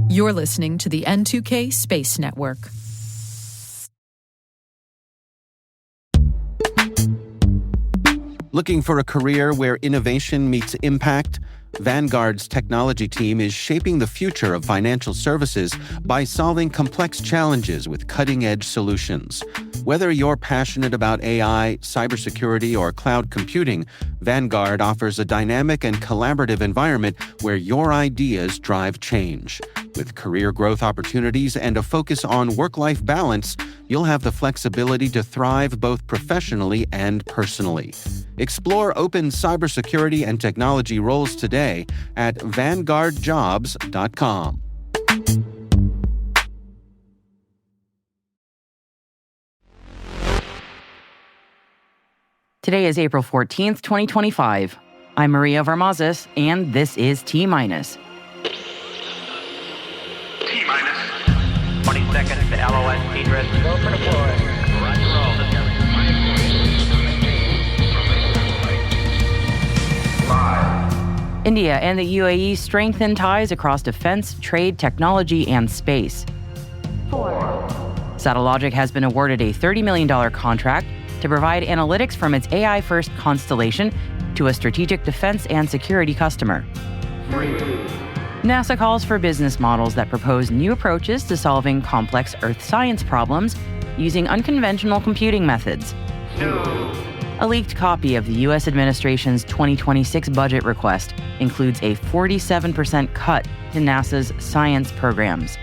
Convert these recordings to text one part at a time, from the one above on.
You're listening to the N2K Space Network. Looking for a career where innovation meets impact? Vanguard's technology team is shaping the future of financial services by solving complex challenges with cutting-edge solutions. Whether you're passionate about AI, cybersecurity, or cloud computing, Vanguard offers a dynamic and collaborative environment where your ideas drive change. With career growth opportunities and a focus on work-life balance, you'll have the flexibility to thrive both professionally and personally. Explore open cybersecurity and technology roles today at vanguardjobs.com. Today is April 14th, 2025. I'm Maria Varmazis, and this is T-Minus. T-minus 20 seconds to LOS Petrus. Go for deploy. Roger roll. India and the UAE strengthen ties across defense, trade, technology, and space. 4. Satellogic has been awarded a $30 million contract to provide analytics from its AI-first constellation to a strategic defense and security customer. 3. NASA calls for business models that propose new approaches to solving complex Earth science problems using unconventional computing methods. 2. A leaked copy of the U.S. administration's 2026 budget request includes a 47% cut to NASA's science programs.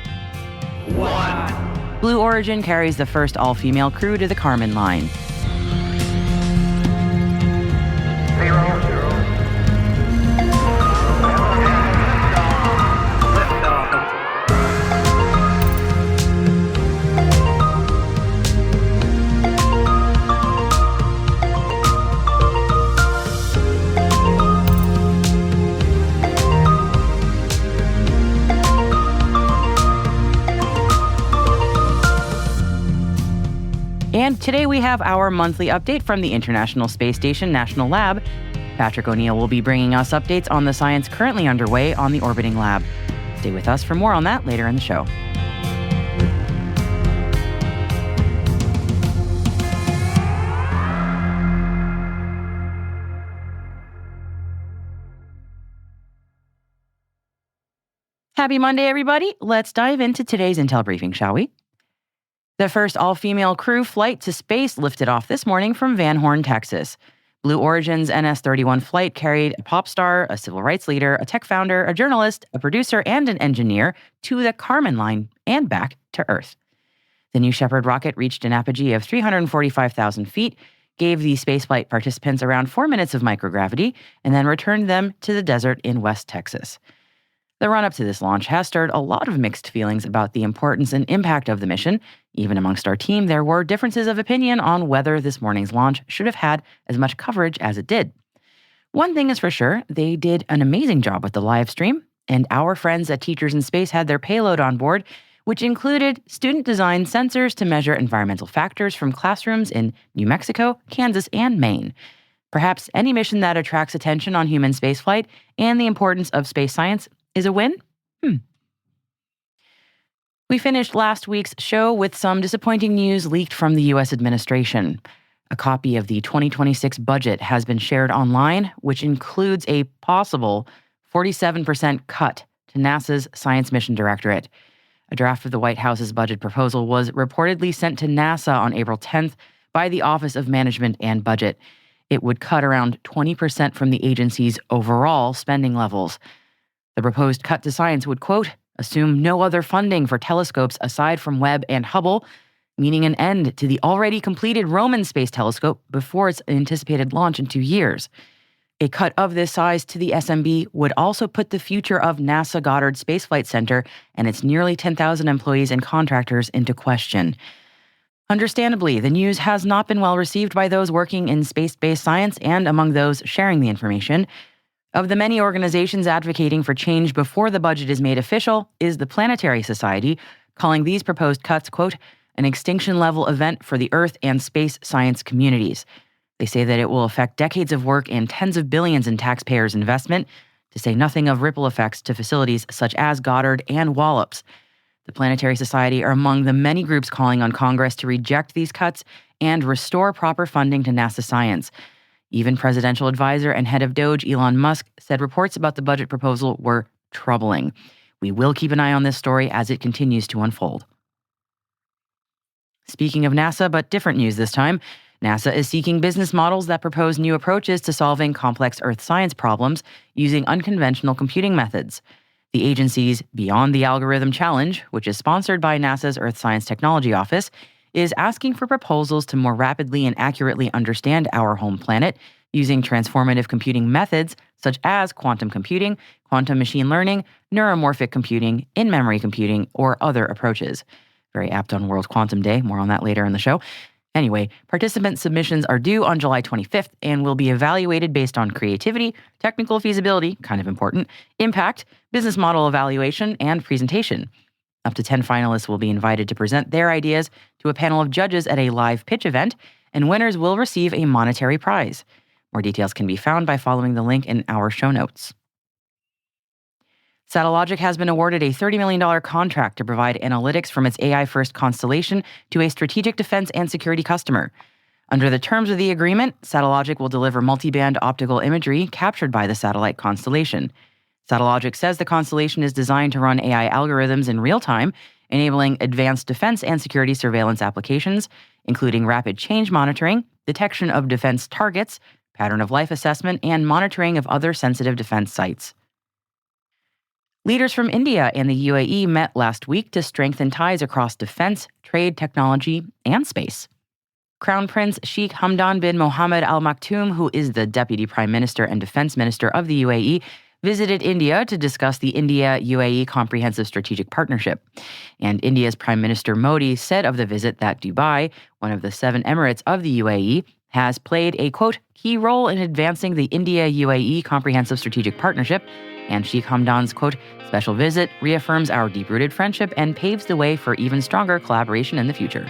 1. Blue Origin carries the first all-female crew to the Kármán line. 0. And today we have our monthly update from the International Space Station National Lab. Patrick O'Neill will be bringing us updates on the science currently underway on the orbiting lab. Stay with us for more on that later in the show. Happy Monday, everybody. Let's dive into today's Intel briefing, shall we? The first all-female crew flight to space lifted off this morning from Van Horn, Texas. Blue Origin's NS-31 flight carried a pop star, a civil rights leader, a tech founder, a journalist, a producer, and an engineer to the Kármán line and back to Earth. The New Shepard rocket reached an apogee of 345,000 feet, gave the spaceflight participants around 4 minutes of microgravity, and then returned them to the desert in West Texas. The run-up to this launch has stirred a lot of mixed feelings about the importance and impact of the mission. Even amongst our team, there were differences of opinion on whether this morning's launch should have had as much coverage as it did. One thing is for sure, they did an amazing job with the live stream, and our friends at Teachers in Space had their payload on board, which included student-designed sensors to measure environmental factors from classrooms in New Mexico, Kansas, and Maine. Perhaps any mission that attracts attention on human spaceflight and the importance of space science is a win? We finished last week's show with some disappointing news leaked from the U.S. administration. A copy of the 2026 budget has been shared online, which includes a possible 47% cut to NASA's Science Mission Directorate. A draft of the White House's budget proposal was reportedly sent to NASA on April 10th by the Office of Management and Budget. It would cut around 20% from the agency's overall spending levels. The proposed cut to science would, quote, assume no other funding for telescopes aside from Webb and Hubble, meaning an end to the already completed Roman Space Telescope before its anticipated launch in 2 years. A cut of this size to the SMB would also put the future of NASA Goddard Space Flight Center and its nearly 10,000 employees and contractors into question. Understandably, the news has not been well received by those working in space-based science and among those sharing the information. Of the many organizations advocating for change before the budget is made official is the Planetary Society, calling these proposed cuts, quote, an extinction-level event for the Earth and space science communities. They say that it will affect decades of work and tens of billions in taxpayers' investment. to say nothing of ripple effects to facilities such as Goddard and Wallops. The Planetary Society are among the many groups calling on Congress to reject these cuts and restore proper funding to NASA science. Even presidential advisor and head of DOGE Elon Musk said reports about the budget proposal were troubling. We will keep an eye on this story as it continues to unfold. Speaking of NASA, but different news this time, NASA is seeking business models that propose new approaches to solving complex Earth science problems using unconventional computing methods. The agency's Beyond the Algorithm Challenge, which is sponsored by NASA's Earth Science Technology Office, is asking for proposals to more rapidly and accurately understand our home planet using transformative computing methods such as quantum computing, quantum machine learning, neuromorphic computing, in-memory computing, or other approaches. Very apt on World Quantum Day. More on that later in the show. Anyway, participant submissions are due on July 25th and will be evaluated based on creativity, technical feasibility, kind of important, impact, business model evaluation, and presentation. Up to 10 finalists will be invited to present their ideas to a panel of judges at a live pitch event, and winners will receive a monetary prize. More details can be found by following the link in our show notes. Satellogic has been awarded a $30 million contract to provide analytics from its AI-first constellation to a strategic defense and security customer. Under the terms of the agreement, Satellogic will deliver multiband optical imagery captured by the satellite constellation. Satellogic says the constellation is designed to run AI algorithms in real time, enabling advanced defense and security surveillance applications, including rapid change monitoring, detection of defense targets, pattern of life assessment, and monitoring of other sensitive defense sites. Leaders from India and the UAE met last week to strengthen ties across defense, trade, technology, and space. Crown Prince Sheikh Hamdan bin Mohammed Al Maktoum, who is the Deputy Prime Minister and Defense Minister of the UAE, visited India to discuss the India-UAE Comprehensive Strategic Partnership. And India's Prime Minister Modi said of the visit that Dubai, one of the 7 emirates of the UAE, has played a, quote, key role in advancing the India-UAE Comprehensive Strategic Partnership, and Sheikh Hamdan's, quote, special visit reaffirms our deep-rooted friendship and paves the way for even stronger collaboration in the future.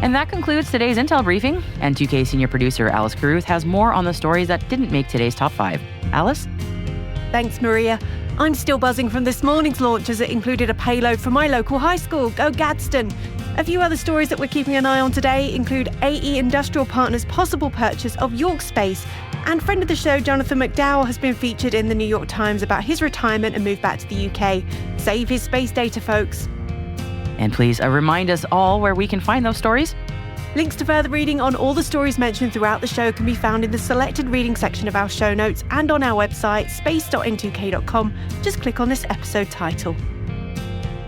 And that concludes today's Intel briefing. N2K senior producer Alice Carruth has more on the stories that didn't make today's top 5. Alice? Thanks, Maria. I'm still buzzing from this morning's launch as it included a payload from my local high school, Go Gadsden. A few other stories that we're keeping an eye on today include AE Industrial Partners' possible purchase of York Space, and friend of the show Jonathan McDowell has been featured in the New York Times about his retirement and move back to the UK. Save his space data, folks. And please remind us all where we can find those stories. Links to further reading on all the stories mentioned throughout the show can be found in the selected reading section of our show notes and on our website, space.n2k.com. Just click on this episode title.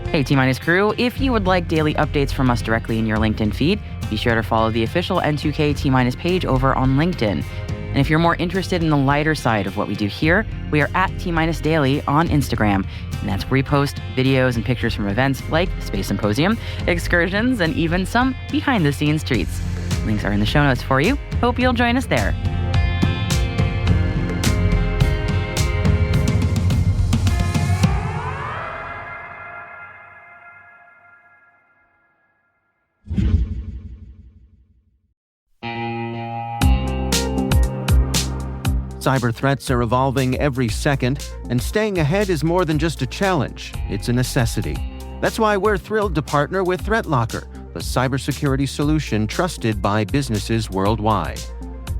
Hey, T-Minus crew, if you would like daily updates from us directly in your LinkedIn feed, be sure to follow the official N2K T-Minus page over on LinkedIn. And if you're more interested in the lighter side of what we do here, we are at T-Minus Daily on Instagram. And that's where we post videos and pictures from events like Space Symposium, excursions, and even some behind-the-scenes treats. Links are in the show notes for you. Hope you'll join us there. Cyber threats are evolving every second, and staying ahead is more than just a challenge, it's a necessity. That's why we're thrilled to partner with ThreatLocker, the cybersecurity solution trusted by businesses worldwide.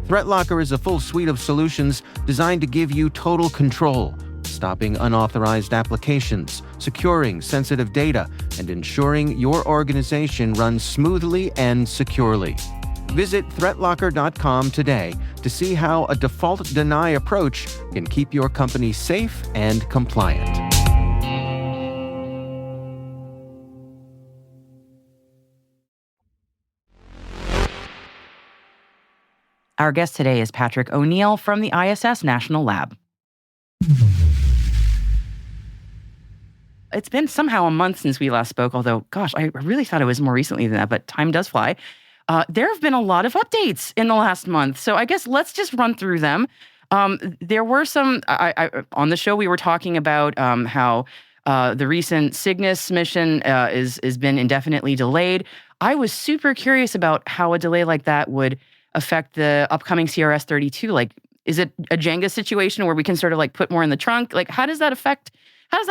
ThreatLocker is a full suite of solutions designed to give you total control, stopping unauthorized applications, securing sensitive data, and ensuring your organization runs smoothly and securely. Visit threatlocker.com today to see how a default deny approach can keep your company safe and compliant. Our guest today is Patrick O'Neill from the ISS National Lab. It's been somehow a month since we last spoke, although, gosh, I really thought it was more recently than that, but time does fly. There have been a lot of updates in the last month, so I guess let's just run through them. There were some, on the show we were talking about how The recent Cygnus mission is been indefinitely delayed. I was super curious about how a delay like that would affect the upcoming CRS-32. Like, is it a Jenga situation where we can sort of like put more in the trunk? Like, how does that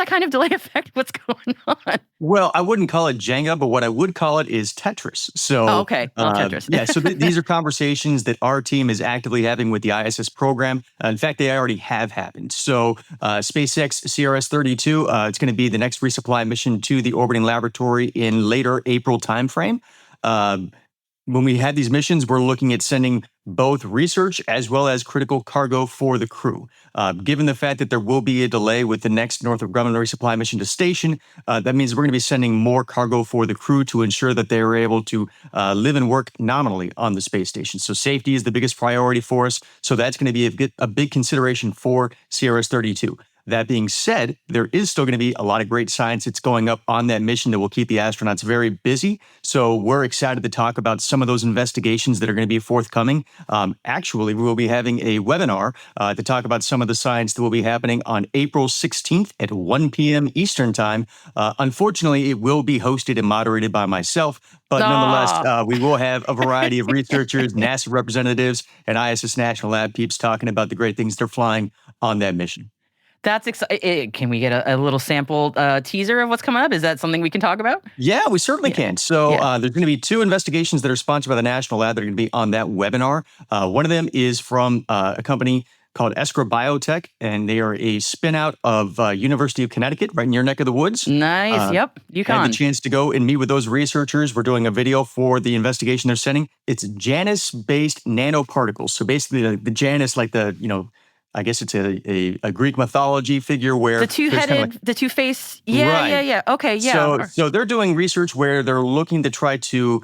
kind of delay affect what's going on? Well, I wouldn't call it Jenga, but what I would call it is Tetris. So, Okay. Well, Tetris. yeah, so these are conversations that our team is actively having with the ISS program. In fact, they already have happened. So, SpaceX CRS-32, it's going to be the next resupply mission to the orbiting laboratory in later April timeframe. When we had these missions, we're looking at sending both research as well as critical cargo for the crew. Given the fact that there will be a delay with the next Northrop Grumman resupply mission to station, that means we're going to be sending more cargo for the crew to ensure that they are able to live and work nominally on the space station. So safety is the biggest priority for us. So that's going to be a big consideration for CRS-32. That being said, there is still going to be a lot of great science that's going up on that mission that will keep the astronauts very busy. So we're excited to talk about some of those investigations that are going to be forthcoming. Actually, we will be having a webinar to talk about some of the science that will be happening on April 16th at 1 p.m. Eastern Time. Unfortunately, it will be hosted and moderated by myself. But nonetheless, we will have a variety of researchers, NASA representatives, and ISS National Lab peeps talking about the great things they're flying on that mission. That's exciting. Can we get a little sample teaser of what's coming up? Is that something we can talk about? Yeah, we certainly can. So there's going to be 2 investigations that are sponsored by the National Lab that are going to be on that webinar. One of them is from a company called Escra Biotech, and they are a spin-out of University of Connecticut, right in your neck of the woods. Nice. Yep. UConn. I had the chance to go and meet with those researchers. We're doing a video for the investigation they're sending. It's Janus-based nanoparticles. So basically the Janus, like I guess it's a Greek mythology figure where the two-headed, the two-faced. Yeah, right. yeah. Okay, yeah. So they're doing research where they're looking to try to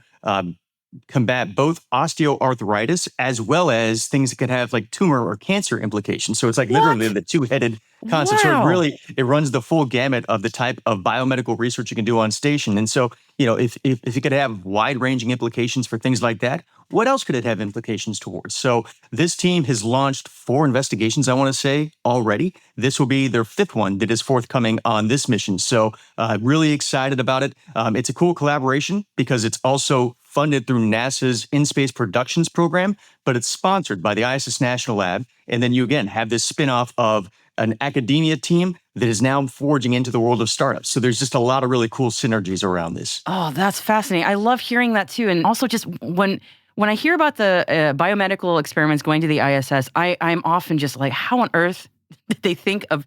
combat both osteoarthritis as well as things that could have like tumor or cancer implications. So it's like literally the two-headed concept. Wow. So it runs the full gamut of the type of biomedical research you can do on station. And so, if it could have wide-ranging implications for things like that, what else could it have implications towards? So this team has launched 4 investigations, I want to say, already. This will be their 5th one that is forthcoming on this mission. So really excited about it. It's a cool collaboration because it's also funded through NASA's In-Space Productions program, but it's sponsored by the ISS National Lab. And then you, again, have this spinoff of an academia team that is now forging into the world of startups. So there's just a lot of really cool synergies around this. Oh, that's fascinating. I love hearing that too. And also just when I hear about the biomedical experiments going to the ISS, I'm often just like, how on earth did they think of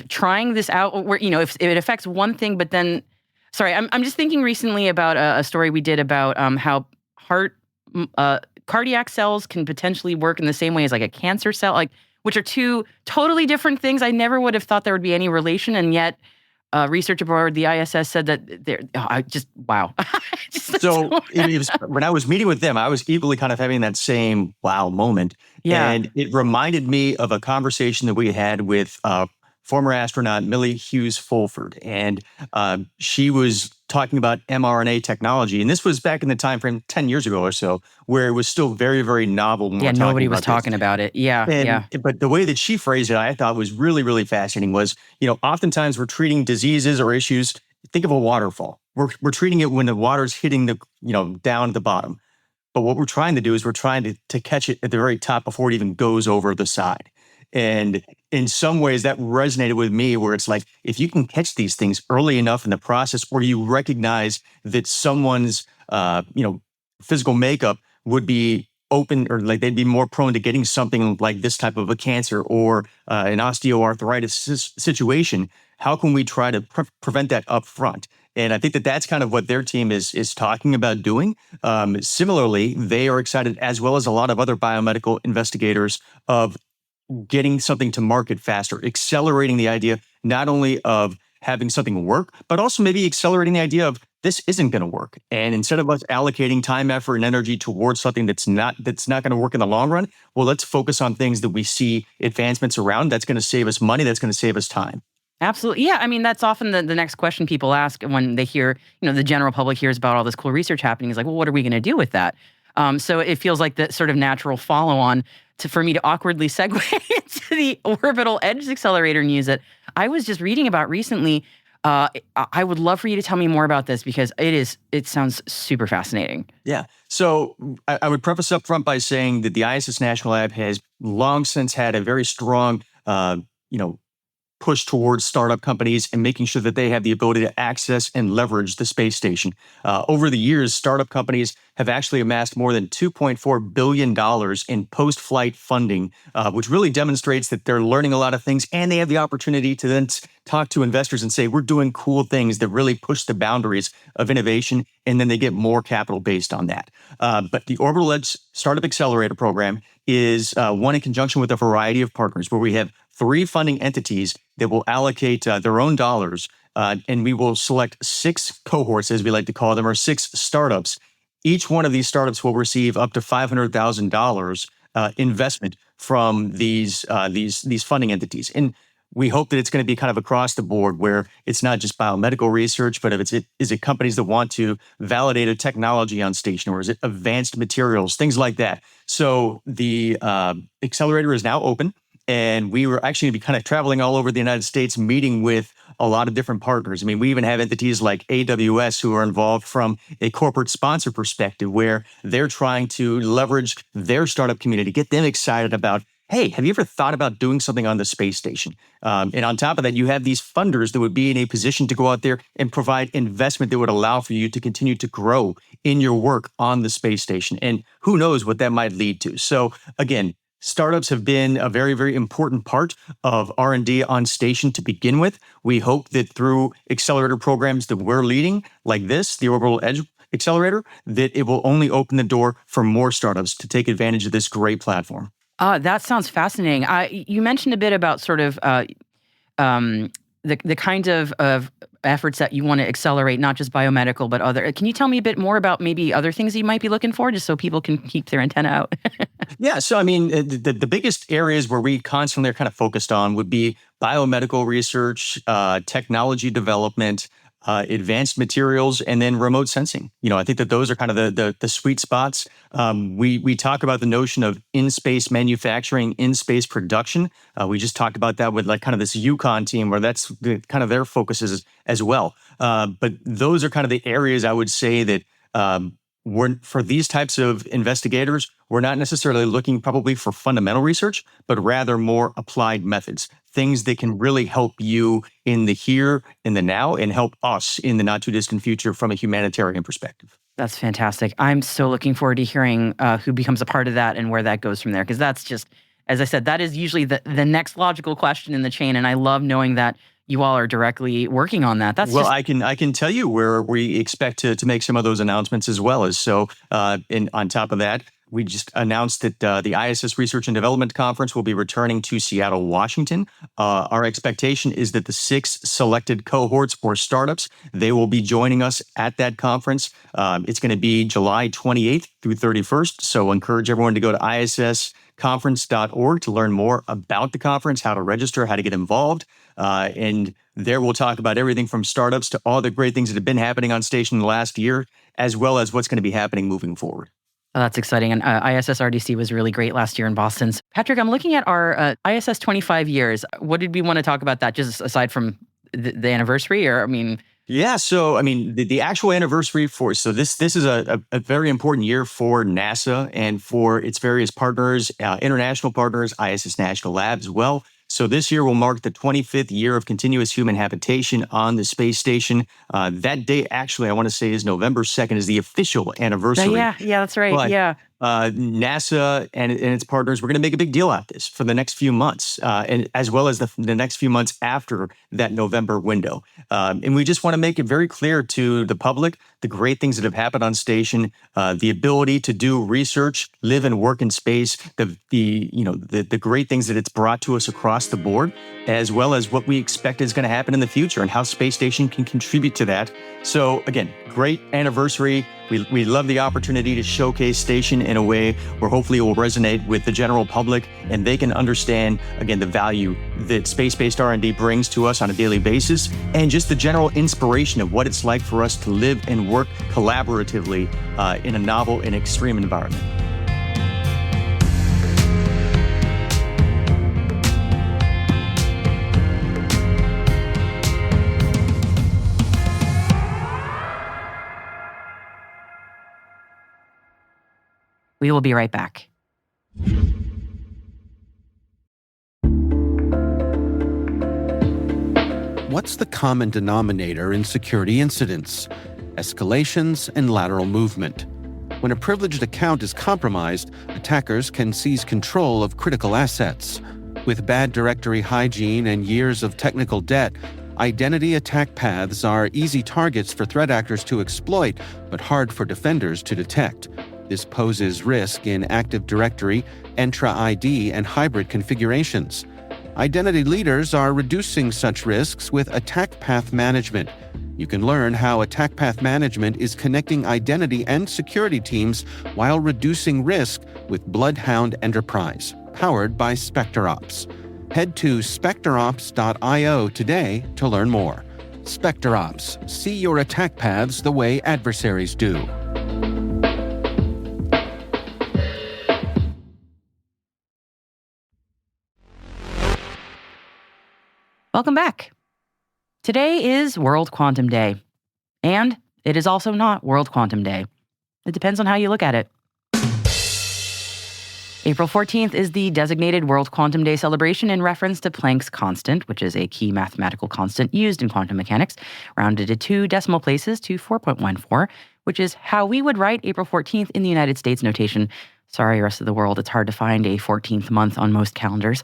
trying this out? Where, if it affects one thing, but then, sorry, I'm just thinking recently about a story we did about how cardiac cells can potentially work in the same way as like a cancer cell, which are 2 totally different things. I never would have thought there would be any relation, and yet research aboard the ISS said that wow. So when I was meeting with them, I was equally kind of having that same wow moment. Yeah. And it reminded me of a conversation that we had with former astronaut Millie Hughes Fulford. And she was talking about mRNA technology. And this was back in the time frame 10 years ago or so, where it was still very, very novel. When nobody was talking about it. Yeah. But the way that she phrased it, I thought was really, really fascinating was, oftentimes we're treating diseases or issues. Think of a waterfall. We're treating it when the water's hitting down at the bottom. But what we're trying to do is we're trying to catch it at the very top before it even goes over the side. And in some ways that resonated with me, where it's like, if you can catch these things early enough in the process, or you recognize that someone's, physical makeup would be open, or like they'd be more prone to getting something like this type of a cancer or an osteoarthritis situation, how can we try to prevent that up front? And I think that that's kind of what their team is talking about doing. Similarly, they are excited, as well as a lot of other biomedical investigators, of getting something to market faster, accelerating the idea not only of having something work, but also maybe accelerating the idea of this isn't going to work. And instead of us allocating time, effort, and energy towards something that's not going to work in the long run, well, let's focus on things that we see advancements around that's going to save us money, that's going to save us time. Absolutely. Yeah. I mean, that's often the next question people ask when they hear, the general public hears about all this cool research happening, is like, well, what are we going to do with that? So it feels like the sort of natural follow-on for me to awkwardly segue into the orbital edge accelerator news that I was just reading about recently. I would love for you to tell me more about this because it sounds super fascinating. Yeah. So I would preface up front by saying that the ISS National Lab has long since had a very strong, push towards startup companies and making sure that they have the ability to access and leverage the space station. Over the years, startup companies have actually amassed more than $2.4 billion in post-flight funding, which really demonstrates that they're learning a lot of things and they have the opportunity to then talk to investors and say, we're doing cool things that really push the boundaries of innovation, and then they get more capital based on that. But the Orbital Edge Startup Accelerator Program is one in conjunction with a variety of partners where we have 3 funding entities that will allocate their own dollars, and we will select 6 cohorts, as we like to call them, or 6 startups. Each one of these startups will receive up to $500,000 investment from these funding entities. And we hope that it's going to be kind of across the board where it's not just biomedical research, but if is it companies that want to validate a technology on station, or is it advanced materials, things like that. So the accelerator is now open. And we were actually going to be kind of traveling all over the United States, meeting with a lot of different partners. I mean, we even have entities like AWS who are involved from a corporate sponsor perspective, where they're trying to leverage their startup community, get them excited about, hey, have you ever thought about doing something on the space station? And on top of that, you have these funders that would be in a position to go out there and provide investment that would allow for you to continue to grow in your work on the space station. And who knows what that might lead to. So again, startups have been a very, very important part of R&D on station to begin with. We hope that through accelerator programs that we're leading, like this, the Orbital Edge Accelerator, that it will only open the door for more startups to take advantage of this great platform. That sounds fascinating. You mentioned a bit about sort of the kind of efforts that you want to accelerate, not just biomedical, but other. Can you tell me a bit more about maybe other things you might be looking for, just so people can keep their antenna out? Yeah. So, I mean, the biggest areas where we constantly are kind of focused on would be biomedical research, technology development, advanced materials, and then remote sensing. I think that those are kind of the sweet spots. We talk about the notion of in-space manufacturing, in-space production. We just talked about that with like kind of this Yukon team, where that's kind of their focus is as well. But those are kind of the areas I would say that for these types of investigators, we're not necessarily looking probably for fundamental research, but rather more applied methods, things that can really help you in the here, in the now, and help us in the not too distant future from a humanitarian perspective. That's fantastic. I'm so looking forward to hearing who becomes a part of that and where that goes from there, because that's just, as I said, that is usually the next logical question in the chain, and I love knowing that you all are directly working on that. I can tell you where we expect to make some of those announcements as well. And on top of that, we just announced that the ISS Research and Development Conference will be returning to Seattle, Washington. Our expectation is that the 6 selected cohorts or startups, they will be joining us at that conference. It's going to be July 28th through 31st. So encourage everyone to go to issconference.org to learn more about the conference, how to register, how to get involved. And there we'll talk about everything from startups to all the great things that have been happening on station in the last year, as well as what's going to be happening moving forward. Oh, that's exciting. And ISS RDC was really great last year in Boston. Patrick, I'm looking at our ISS 25 years. What did we want to talk about that, just aside from the anniversary? Or, I mean... Yeah, so I mean, the actual anniversary so this is a very important year for NASA and for its various partners, international partners, ISS National Lab as well. So this year will mark the 25th year of continuous human habitation on the space station. That day, actually, I want to say is November 2nd, is the official anniversary. Yeah, that's right. But, NASA and its partners, we're going to make a big deal out of this for the next few months, and as well as the next few months after that November window. And we just want to make it very clear to the public the great things that have happened on station, the ability to do research, live and work in space, the great things that it's brought to us across the board, as well as what we expect is going to happen in the future and how space station can contribute to that. So again, great anniversary. We love the opportunity to showcase station in a way where hopefully it will resonate with the general public and they can understand, again, the value that space-based R&D brings to us on a daily basis, and just the general inspiration of what it's like for us to live and work collaboratively in a novel and extreme environment. We will be right back. What's the common denominator in security incidents? Escalations and lateral movement. When a privileged account is compromised, attackers can seize control of critical assets. With bad directory hygiene and years of technical debt, identity attack paths are easy targets for threat actors to exploit, but hard for defenders to detect. This poses risk in Active Directory, Entra ID, and hybrid configurations. Identity leaders are reducing such risks with attack path management. You can learn how attack path management is connecting identity and security teams while reducing risk with Bloodhound Enterprise, powered by SpecterOps. Head to specterops.io today to learn more. SpecterOps, see your attack paths the way adversaries do. Welcome back. Today is World Quantum Day, and it is also not World Quantum Day. It depends on how you look at it. April 14th is the designated World Quantum Day celebration in reference to Planck's constant, which is a key mathematical constant used in quantum mechanics, rounded to 2 decimal places to 4.14, which is how we would write April 14th in the United States notation. Sorry, rest of the world, it's hard to find a 14th month on most calendars.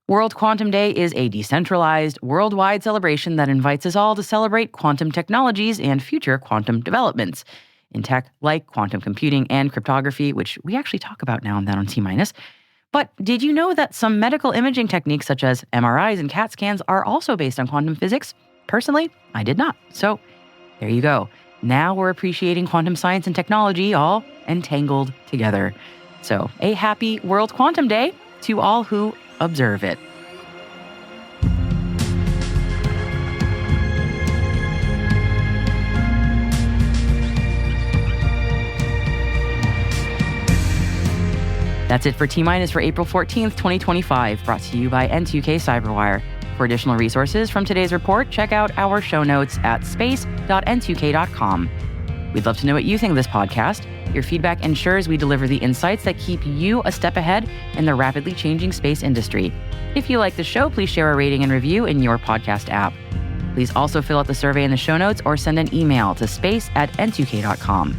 World Quantum Day is a decentralized, worldwide celebration that invites us all to celebrate quantum technologies and future quantum developments in tech like quantum computing and cryptography, which we actually talk about now and then on T-. But did you know that some medical imaging techniques such as MRIs and CAT scans are also based on quantum physics? Personally, I did not. So there you go. Now we're appreciating quantum science and technology all entangled together. So a happy World Quantum Day to all who observe it. That's it for T- for April 14th, 2025, brought to you by N2K Cyberwire. For additional resources from today's report, check out our show notes at space.n2k.com. We'd love to know what you think of this podcast. Your feedback ensures we deliver the insights that keep you a step ahead in the rapidly changing space industry. If you like the show, please share a rating and review in your podcast app. Please also fill out the survey in the show notes or send an email to space@n2k.com.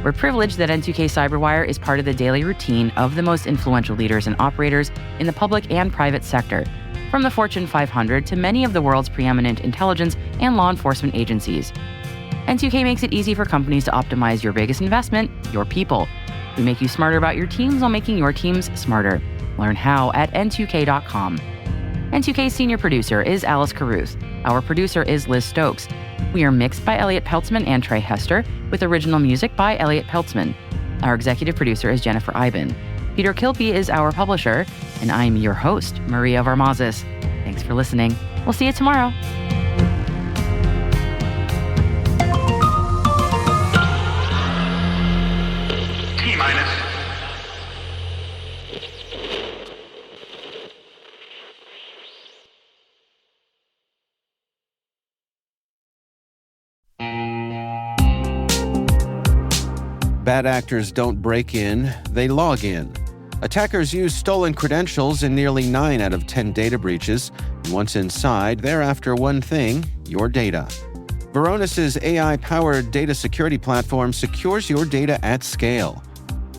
We're privileged that N2K Cyberwire is part of the daily routine of the most influential leaders and operators in the public and private sector, from the Fortune 500 to many of the world's preeminent intelligence and law enforcement agencies. N2K makes it easy for companies to optimize your biggest investment, your people. We make you smarter about your teams while making your teams smarter. Learn how at n2k.com. N2K's senior producer is Alice Carruth. Our producer is Liz Stokes. We are mixed by Elliot Peltzman and Trey Hester, with original music by Elliot Peltzman. Our executive producer is Jennifer Iben. Peter Kilpie is our publisher, and I'm your host, Maria Varmazes. Thanks for listening. We'll see you tomorrow. Bad actors don't break in, they log in. Attackers use stolen credentials in nearly 9 out of 10 data breaches, and once inside, they're after one thing: your data. Varonis's AI-powered data security platform secures your data at scale.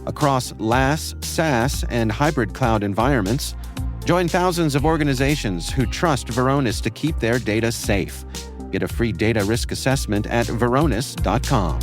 Across LaaS, SaaS, and hybrid cloud environments, join thousands of organizations who trust Varonis to keep their data safe. Get a free data risk assessment at varonis.com.